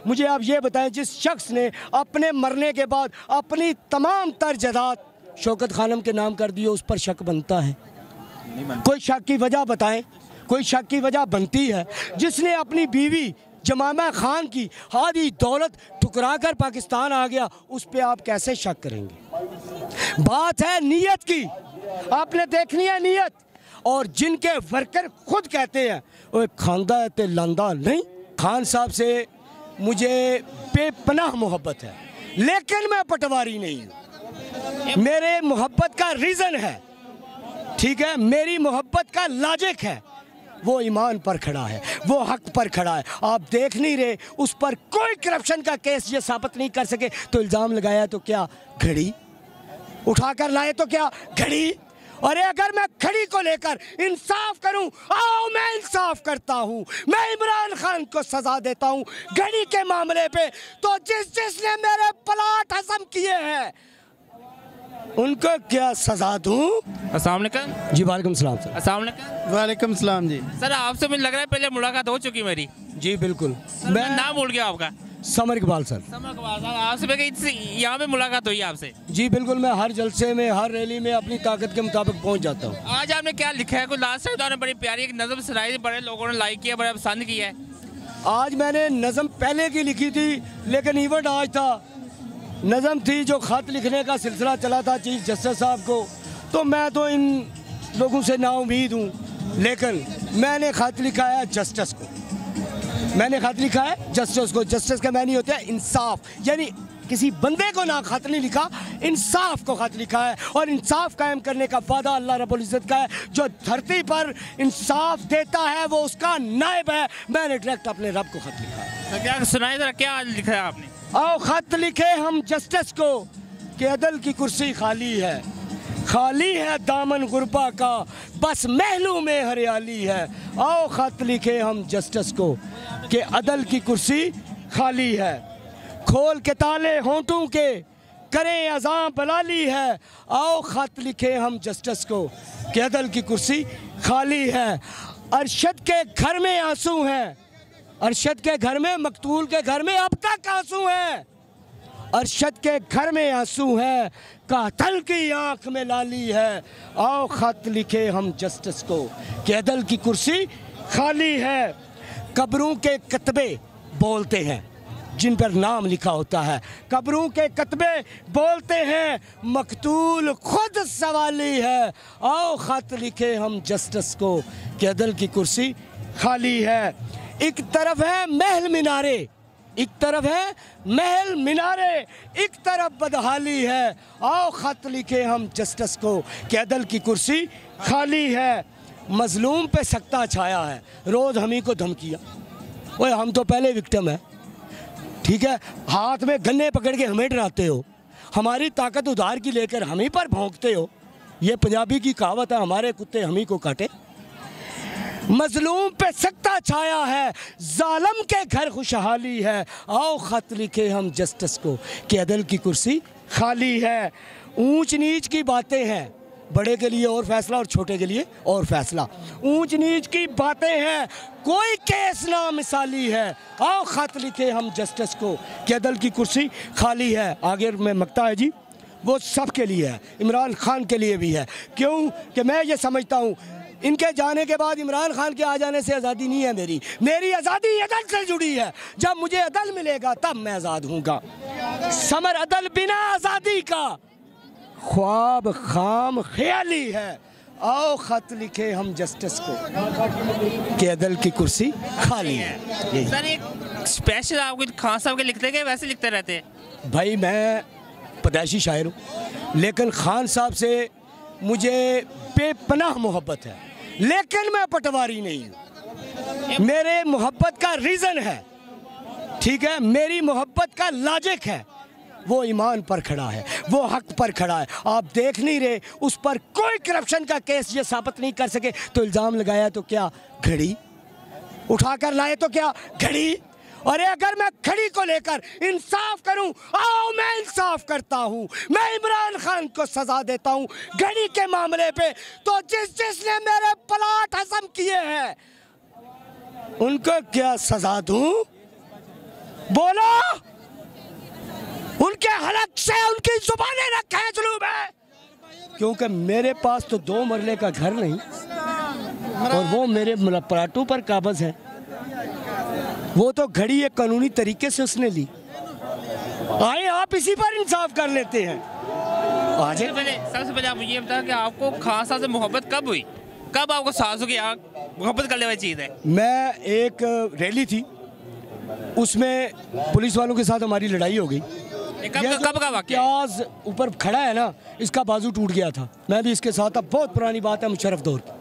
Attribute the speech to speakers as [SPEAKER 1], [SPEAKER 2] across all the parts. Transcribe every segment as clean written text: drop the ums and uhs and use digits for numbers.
[SPEAKER 1] मुझे आप ये बताएं, जिस शख्स ने अपने मरने के बाद अपनी तमाम तर जायदाद शौकत खानम के नाम कर दिए, उस पर शक बनता है? कोई शक की वजह बताएं, कोई शक की वजह बनती है? जिसने अपनी बीवी जमामा खान की आधी दौलत ठुकरा कर पाकिस्तान आ गया, उस पर आप कैसे शक करेंगे? बात है नीयत की, आपने देखनी है नीयत। और जिनके वर्कर खुद कहते हैं वो खानदा है ते लांदा नहीं। खान साहब से मुझे बेपनाह मोहब्बत है, लेकिन मैं पटवारी नहीं हूँ। मेरे मोहब्बत का रीज़न है, ठीक है, मेरी मोहब्बत का लॉजिक है, वो ईमान पर खड़ा है, वो हक पर खड़ा है। आप देख नहीं रहे, उस पर कोई करप्शन का केस ये साबित नहीं कर सके तो इल्ज़ाम लगाया तो क्या घड़ी उठाकर लाए तो क्या घड़ी? और अगर मैं घड़ी को लेकर इंसाफ करूं, आओ मैं इंसाफ करता हूं, मैं इमरान खान को सजा देता हूं घड़ी के मामले पे। तो जिसने मेरे प्लाट हजम किए हैं उनको क्या सजा दूं?
[SPEAKER 2] अस्सलाम वालेकुम
[SPEAKER 1] जी वालेकुम सलाम सर।
[SPEAKER 2] अस्सलाम वालेकुम।
[SPEAKER 3] वालेकुम सलाम जी।
[SPEAKER 2] सर आपसे मुझे लग रहा है पहले मुलाकात हो चुकी मेरी।
[SPEAKER 1] जी बिल्कुल।
[SPEAKER 2] मैं नाम भूल गया आपका।
[SPEAKER 1] Summer Iqbal sir.
[SPEAKER 2] Summer Iqbal sir, आपसे यहाँ पे मुलाकात हुई आपसे?
[SPEAKER 1] जी बिल्कुल, मैं हर जलसे में, हर रैली में अपनी ताकत के मुताबिक पहुँच टाइम हूँ।
[SPEAKER 2] आज आपने क्या लिखा है? कोई लास्ट टाइम बड़ी प्यारी एक नज़म सुनाई, बड़े लोगों ने लाइक किया, बड़ा पसंद किया है।
[SPEAKER 1] आज मैंने नज़म पहले की लिखी थी, लेकिन इवेंट आज था। नज़म थी जो ख़त लिखने का सिलसिला चला था चीफ जस्टिस साहब को, तो मैं तो इन लोगों से नाउम्मीद हूँ, लेकिन मैंने ख़त लिखा है जस्टिस को। मैंने ख़त लिखा है जस्टिस को। जस्टिस का मैंने होता है इंसाफ, यानी किसी बंदे को ना ख़त नहीं लिखा, इंसाफ को ख़त लिखा है। और इंसाफ कायम करने का वादा अल्लाह रब्बुल इज़्ज़त का है। जो धरती पर इंसाफ देता है वो उसका नायब है। मैंने डायरेक्ट अपने रब को ख़त लिखा है।
[SPEAKER 2] तो क्या सुनाई जरा, क्या लिखा है आपने?
[SPEAKER 1] आओ ख़त लिखे हम जस्टिस को कि अदल की कुर्सी खाली है, खाली है दामन गुरबा का, बस महलों में हरियाली है। आओ ख़त लिखे हम जस्टिस को कि अदल की कुर्सी खाली है, खोल के ताले होंठों के करें अज़ां बलाली है। आओ ख़त लिखे हम जस्टिस को कि अदल की कुर्सी खाली है। अरशद के घर में आंसू हैं, अरशद के घर में, मकतूल के घर में अब तक आंसू हैं। अरशद के घर में आंसू हैं, कातल की आंख में लाली है। आओ ख़त लिखे हम जस्टिस को कि अदल की कुर्सी खाली है। कब्रों के कतबे बोलते हैं जिन पर नाम लिखा होता है, कब्रों के कतबे बोलते हैं, मकतूल खुद सवाली है। आओ ख़त लिखे हम जस्टिस को कि अदल की कुर्सी खाली है। एक तरफ है महल मीनारे, एक तरफ है महल मीनारे, एक तरफ बदहाली है। आओ ख़त लिखे हम जस्टिस को कि अदल की कुर्सी खाली है। मजलूम पे सख्ता छाया है, रोज़ हम ही को धमकियाँ। ओए हम तो पहले विक्टिम है, ठीक है, हाथ में गन्ने पकड़ के हमें डराते हो, हमारी ताकत उधार की लेकर हम ही पर भौंकते हो। ये पंजाबी की कहावत है, हमारे कुत्ते हम ही को काटे। मजलूम पे सख्ता छाया है, जालिम के घर खुशहाली है। आओ ख़त लिखे हम जस्टिस को कि अदल की कुर्सी खाली है। ऊंच नीच की बातें हैं, बड़े के लिए और फैसला और छोटे के लिए और फैसला। ऊंच नीच की बातें हैं, कोई केस ना मिसाली है। आओ ख़त लिखे हम जस्टिस को कि अदल की कुर्सी खाली है। आगे में मकता है जी, वो सब के लिए है, इमरान खान के लिए भी है। क्यों कि मैं ये समझता हूँ इनके जाने के बाद इमरान खान के आ जाने से आज़ादी नहीं है मेरी, मेरी आज़ादी अदल से जुड़ी है। जब मुझे अदल मिलेगा तब मैं आज़ाद हूँगा। समर अदल बिना आज़ादी का ख्वाब खाम ख्याली है। आओ ख़त लिखे हम जस्टिस को कि अदल की कुर्सी खाली है।
[SPEAKER 2] सर एक स्पेशल आपको खान साहब के लिखते गए वैसे लिखते रहते हैं?
[SPEAKER 1] भाई मैं पैदाइशी शायर हूँ, लेकिन खान साहब से मुझे बेपनाह मोहब्बत है, लेकिन मैं पटवारी नहीं हूँ। मेरे मोहब्बत का रीज़न है, ठीक है, मेरी मोहब्बत का लॉजिक है, वो ईमान पर खड़ा है, वो हक पर खड़ा है। आप देख नहीं रहे, उस पर कोई करप्शन का केस ये साबित नहीं कर सके तो इल्ज़ाम लगाया तो क्या घड़ी उठाकर लाए तो क्या घड़ी? और अगर मैं घड़ी को लेकर इंसाफ करूं, आओ मैं इंसाफ करता हूं, मैं इमरान खान को सजा देता हूं घड़ी के मामले पे। तो जिसने मेरे प्लाट हजम किए हैं उनको क्या सजा दूं? बोलो, उनके हलक से उनकी जुबानें न खींच लूं मैं, क्योंकि मेरे पास तो 2 मरले का घर नहीं और वो मेरे पराठों पर काबज है। वो तो घड़ी एक कानूनी तरीके से उसने ली। आए आप इसी पर इंसाफ कर लेते हैं। आज
[SPEAKER 2] सबसे पहले आप ये बताओ कि आपको खान साहब से मोहब्बत कब हुई, कब आपको साहस हो कि यार मोहब्बत करने वाली चीज़ है?
[SPEAKER 1] मैं एक रैली थी, उसमें पुलिस वालों के साथ हमारी लड़ाई हो गई।
[SPEAKER 2] कब का वाक़या?
[SPEAKER 1] आज ऊपर खड़ा है ना, इसका बाजू टूट गया था, मैं भी इसके साथ, अब बहुत पुरानी बात है, मुशर्रफ दौर की।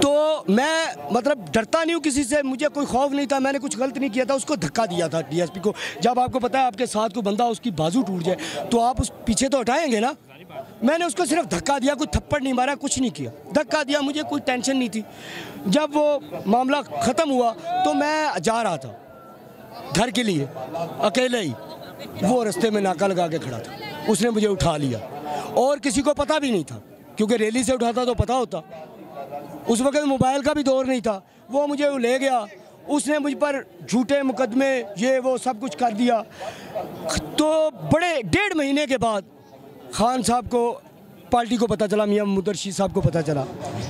[SPEAKER 1] तो मैं मतलब डरता नहीं हूँ किसी से, मुझे कोई खौफ नहीं था, मैंने कुछ गलत नहीं किया था। उसको धक्का दिया था डीएसपी को। जब आपको पता है आपके साथ कोई बंदा उसकी बाजू टूट जाए तो आप उस पीछे तो हटाएंगे ना। मैंने उसको सिर्फ धक्का दिया, कोई थप्पड़ नहीं मारा, कुछ नहीं किया, धक्का दिया, मुझे कोई टेंशन नहीं थी। जब वो मामला ख़त्म हुआ तो मैं जा रहा था घर के लिए अकेले ही, वो रास्ते में नाका लगा के खड़ा था, उसने मुझे उठा लिया और किसी को पता भी नहीं था, क्योंकि रैली से उठाता तो पता होता। उस वक्त मोबाइल का भी दौर नहीं था। वो मुझे ले गया, उसने मुझ पर झूठे मुकदमे ये वो सब कुछ कर दिया। तो बड़े 1.5 महीने के बाद खान साहब को, पार्टी को पता चला, मियां मुदर्शी साहब को पता चला,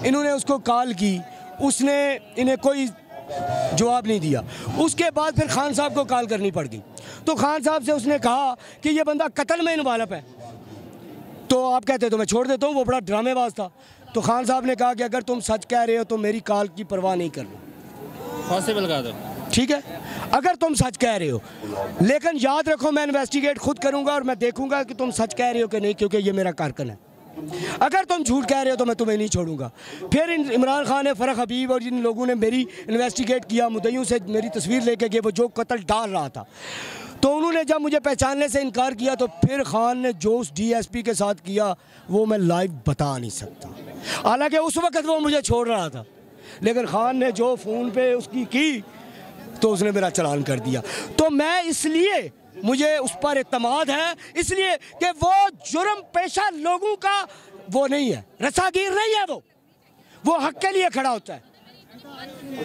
[SPEAKER 1] इन्होंने उसको कॉल की, उसने इन्हें कोई जवाब नहीं दिया। उसके बाद फिर खान साहब को कॉल करनी पड़ गई। तो खान साहब से उसने कहा कि ये बंदा कत्ल में इन्वॉल्व है, तो आप कहते तो मैं छोड़ देता हूँ। वो बड़ा ड्रामेबाज था। तो खान साहब ने कहा कि अगर तुम सच कह रहे हो तो मेरी कॉल की परवाह नहीं कर लो,
[SPEAKER 2] फांसी पे लगा दो।
[SPEAKER 1] ठीक है, अगर तुम सच कह रहे हो, लेकिन याद रखो मैं इन्वेस्टिगेट खुद करूंगा और मैं देखूंगा कि तुम सच कह रहे हो कि नहीं, क्योंकि ये मेरा कारकुन है। अगर तुम झूठ कह रहे हो तो मैं तुम्हें नहीं छोड़ूंगा। फिर इमरान खान ने, फ़रख हबीब और जिन लोगों ने मेरी इन्वेस्टिगेट किया, मुद्दइयों से मेरी तस्वीर लेके गए, वो जो कत्ल डाल रहा था, तो उन्होंने जब मुझे पहचानने से इनकार किया, तो फिर खान ने जो उस डीएसपी के साथ किया वो मैं लाइव बता नहीं सकता। हालांकि उस वक्त वो मुझे छोड़ रहा था, लेकिन खान ने जो फ़ोन पे उसकी की तो उसने मेरा चालान कर दिया। तो मैं इसलिए, मुझे उस पर एतमाद है, इसलिए कि वो जुर्म पेशा लोगों का वो नहीं है, रसागीर नहीं है, वो हक के लिए खड़ा होता है।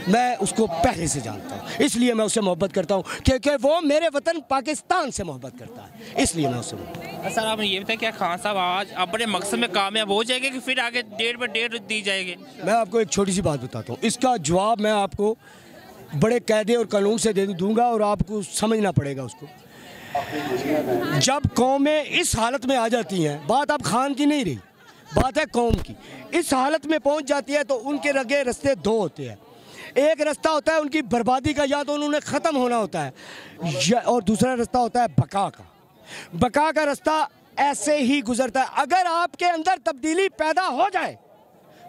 [SPEAKER 1] मैं उसको पहले से जानता हूँ, इसलिए मैं उससे मोहब्बत करता हूँ, क्योंकि वो मेरे वतन पाकिस्तान से मोहब्बत करता है, इसलिए मैं उससे मोहब्बत।
[SPEAKER 2] सर आप ये बताएं, क्या खान साहब आज अपने मकसद में कामयाब हो जाएंगे कि फिर आगे 1.5 दी जाएगी?
[SPEAKER 1] मैं आपको एक छोटी सी बात बताता हूँ, इसका जवाब मैं आपको बड़े कायदे और कानून से दे दूँगा और आपको समझना पड़ेगा उसको। जब कौमें इस हालत में आ जाती हैं, बात अब खान की नहीं रही, बात है कौम की, इस हालत में पहुंच जाती है तो उनके लगे रास्ते 2 होते हैं। एक रास्ता होता है उनकी बर्बादी का, या तो उन्होंने ख़त्म होना होता है, और दूसरा रास्ता होता है बका का। बका का रास्ता ऐसे ही गुजरता है। अगर आपके अंदर तब्दीली पैदा हो जाए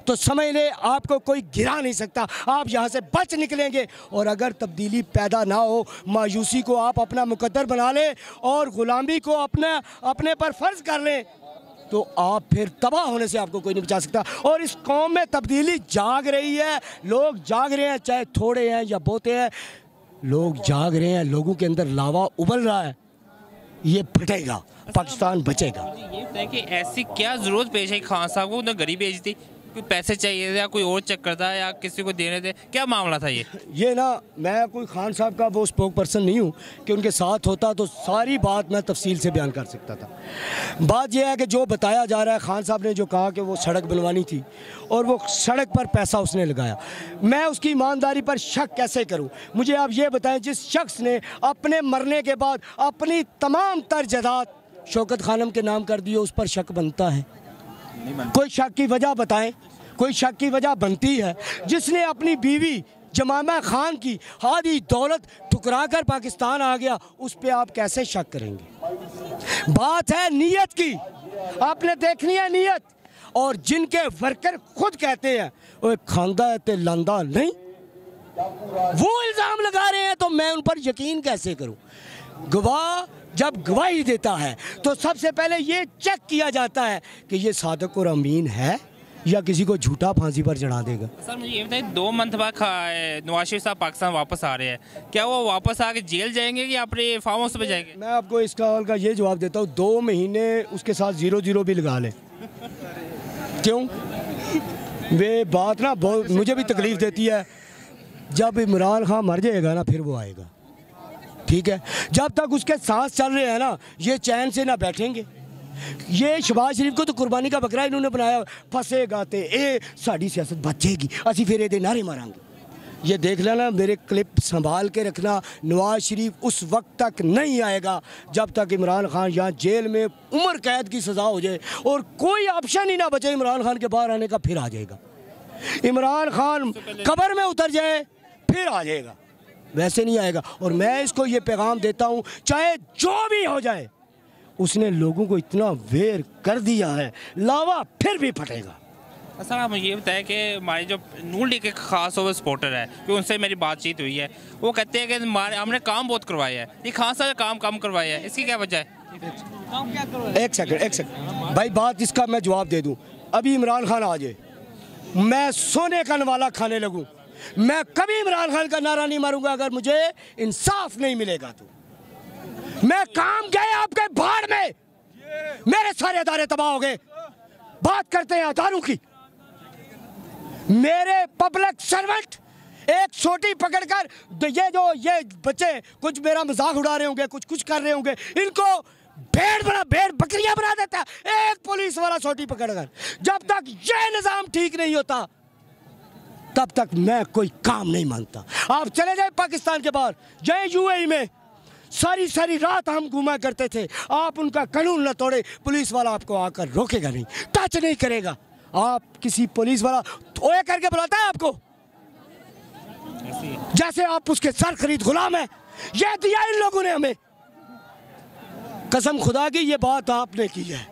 [SPEAKER 1] तो समझ ले आपको कोई गिरा नहीं सकता, आप यहाँ से बच निकलेंगे। और अगर तब्दीली पैदा ना हो, मायूसी को आप अपना मुकद्दर बना लें और ग़ुलामी को अपने पर फ़र्ज कर लें, तो आप फिर तबाह होने से आपको कोई नहीं बचा सकता। और इस कौम में तब्दीली जाग रही है, लोग जाग रहे हैं, चाहे थोड़े हैं या बहुते हैं, लोग जाग रहे हैं, लोगों के अंदर लावा उबल रहा है। ये फटेगा, पाकिस्तान बचेगा।
[SPEAKER 2] ये बताए कि ऐसी क्या ज़रूरत पेश है खान साहब को? उन्हें गरीबी भेजी थी, कोई पैसे चाहिए या कोई और चक्कर था या किसी को देने थे, क्या मामला था ये
[SPEAKER 1] ना, मैं कोई खान साहब का वो स्पोक पर्सन नहीं हूँ कि उनके साथ होता तो सारी बात मैं तफसील से बयान कर सकता था। बात यह है कि जो बताया जा रहा है, खान साहब ने जो कहा कि वो सड़क बनवानी थी और वो सड़क पर पैसा उसने लगाया, मैं उसकी ईमानदारी पर शक कैसे करूँ? मुझे आप ये बताएं, जिस शख्स ने अपने मरने के बाद अपनी तमाम तर जायदाद शौकत खानम के नाम कर दी, उस पर शक बनता है? कोई शक की वजह बताएं, कोई शक की वजह बनती है? जिसने अपनी बीवी जमामा खान की आधी दौलत ठुकरा कर पाकिस्तान आ गया, उस पे आप कैसे शक करेंगे? बात है नीयत की, आपने देखनी है नीयत। और जिनके वर्कर खुद कहते हैं वो खांदा है ते लांदा नहीं, वो इल्ज़ाम लगा रहे हैं, तो मैं उन पर यकीन कैसे करूं? गवाह जब गवाही देता है तो सबसे पहले ये चेक किया जाता है कि ये सादिक और अमीन है या किसी को झूठा फांसी पर चढ़ा देगा।
[SPEAKER 2] सर मुझे ये बताइए, 2 मंथ बाद नवाज शरीफ साहब पाकिस्तान वापस आ रहे हैं, क्या वो वापस आके जेल जाएंगे या अपने फार्म हाउस पे जाएंगे?
[SPEAKER 1] मैं आपको इस सवाल का ये जवाब देता हूँ, 2 महीने उसके साथ 0-0 भी लगा लें। क्यों? वे बात ना बहुत मुझे भी तकलीफ़ देती है। जब इमरान खान मर जाएगा ना, फिर वो आएगा। ठीक है, जब तक उसके सांस चल रहे हैं ना, ये चैन से ना बैठेंगे। ये शहबाज शरीफ को तो कुर्बानी का बकरा इन्होंने बनाया, फंसेगा ते ए साड़ी सियासत बचेगी, असी फिर ये नारे मारांगे। ये देख लेना, मेरे क्लिप संभाल के रखना, नवाज शरीफ उस वक्त तक नहीं आएगा जब तक इमरान खान यहाँ जेल में उम्र कैद की सज़ा हो जाए और कोई ऑप्शन ही ना बचे इमरान खान के बाहर आने का, फिर आ जाएगा। इमरान खान कब्र में उतर जाए फिर आ जाएगा, वैसे नहीं आएगा। और मैं इसको ये पैगाम देता हूँ, चाहे जो भी हो जाए, उसने लोगों को इतना वेर कर दिया है, लावा फिर भी फटेगा।
[SPEAKER 2] सर आप मुझे ये बताएं कि हमारे जो नून लीग के खास ओवर सपोर्टर है, कि उनसे मेरी बातचीत हुई है, वो कहते हैं कि हमने काम बहुत करवाया है, ये खान साहब काम कम करवाया है, इसकी क्या वजह है?
[SPEAKER 1] एक सेकंड भाई, बात इसका मैं जवाब दे दूं। अभी इमरान खान आ जाए, मैं सोने का नवाला खाने लगूं, मैं कभी इमरान खान का नारा नहीं मारूंगा अगर मुझे इंसाफ नहीं मिलेगा। तो मैं काम गए आपके भाड़ में, मेरे सारे अदारे तबाह हो गए। बात करते हैं अदारों की, मेरे पब्लिक सर्वेंट एक छोटी पकड़कर, ये बच्चे कुछ मेरा मजाक उड़ा रहे होंगे, कुछ कर रहे होंगे, इनको भेड़ बकरियां बना देता है एक पुलिस वाला छोटी पकड़कर। जब तक ये निजाम ठीक नहीं होता तब तक मैं कोई काम नहीं मानता। आप चले जाए पाकिस्तान के बाहर, जाए यूएई में, सारी रात हम घूमा करते थे, आप उनका कानून न तोड़े, पुलिस वाला आपको आकर रोकेगा नहीं, टच नहीं करेगा। आप किसी पुलिस वाला ओए करके बुलाता है आपको, जैसे आप उसके सर खरीद गुलाम है। ये दिया इन लोगों ने हमें, कसम खुदा की ये बात आपने की है।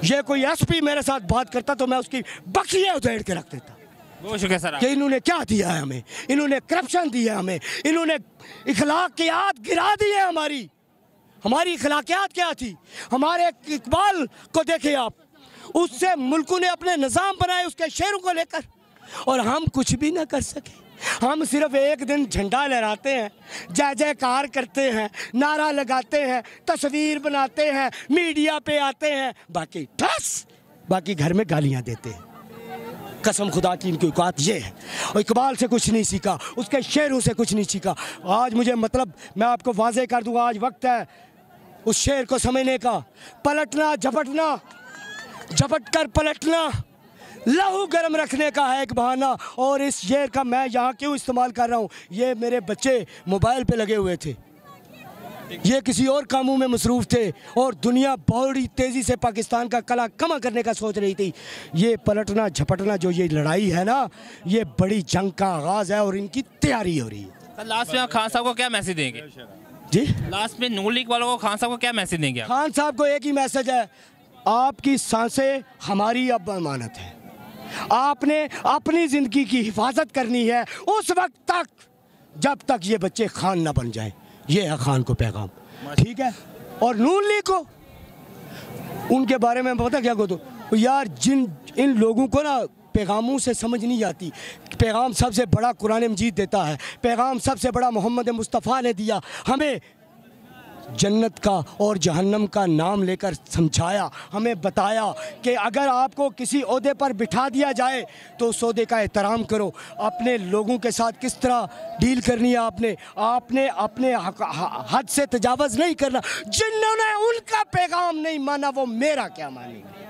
[SPEAKER 1] ये कोई एसपी मेरे साथ बात करता तो मैं उसकी बकरियां उधेड़ के रख देता।
[SPEAKER 2] बहुत शुक्रिया सर।
[SPEAKER 1] कि इन्होंने क्या दिया है हमें, इन्होंने करप्शन दिया हमें, इन्होंने इखलाकियात गिरा दी है। हमारी इखलाकियात क्या थी? हमारे इकबाल को देखे आप, उससे मुल्कों ने अपने निज़ाम बनाए उसके शेरों को लेकर, और हम कुछ भी ना कर सके। हम सिर्फ एक दिन झंडा लहराते हैं, जय जयकार करते हैं, नारा लगाते हैं, तस्वीर बनाते हैं, मीडिया पे आते हैं, बाकी घर में गालियां देते हैं। कसम खुदा की इनकी औकात ये है। और इकबाल से कुछ नहीं सीखा, उसके शेरों से कुछ नहीं सीखा। आज मुझे मतलब मैं आपको वाजे कर दूंगा, आज वक्त है उस शेर को समझने का। पलटना झपटना, झपट कर पलटना, लहू गर्म रखने का है एक बहाना। और इस शेर का मैं यहाँ क्यों इस्तेमाल कर रहा हूँ, ये मेरे बच्चे मोबाइल पे लगे हुए थे, ये किसी और कामों में मसरूफ़ थे, और दुनिया बड़ी तेज़ी से पाकिस्तान का कला कमा करने का सोच रही थी। ये पलटना झपटना जो ये लड़ाई है ना, ये बड़ी जंग का आगाज़ है और इनकी तैयारी हो रही है।
[SPEAKER 2] लास्ट में खान साहब को क्या मैसेज देंगे
[SPEAKER 1] जी?
[SPEAKER 2] लास्ट में नून लीग वालों को खान साहब को क्या मैसेज देंगे?
[SPEAKER 1] खान साहब को एक ही मैसेज है, आपकी सांसें हमारी अब अमानत है, आपने अपनी ज़िंदगी की हिफाजत करनी है उस वक्त तक जब तक ये बच्चे खान ना बन जाएं। ये है खान को पैगाम, ठीक है। और नून लीग को उनके बारे में पता क्या कहूँ, यार इन लोगों को ना पैगामों से समझ नहीं आती। पैगाम सबसे बड़ा कुरान मजीद देता है, पैगाम सबसे बड़ा मोहम्मद मुस्तफ़ा ने दिया, हमें जन्नत का और जहन्नम का नाम लेकर समझाया, हमें बताया कि अगर आपको किसी ओहदे पर बिठा दिया जाए तो उस ओहदे का एहतराम करो, अपने लोगों के साथ किस तरह डील करनी है, आपने अपने हद से तजावज़ नहीं करना। जिन्होंने उनका पैगाम नहीं माना वो मेरा क्या मानेंगे।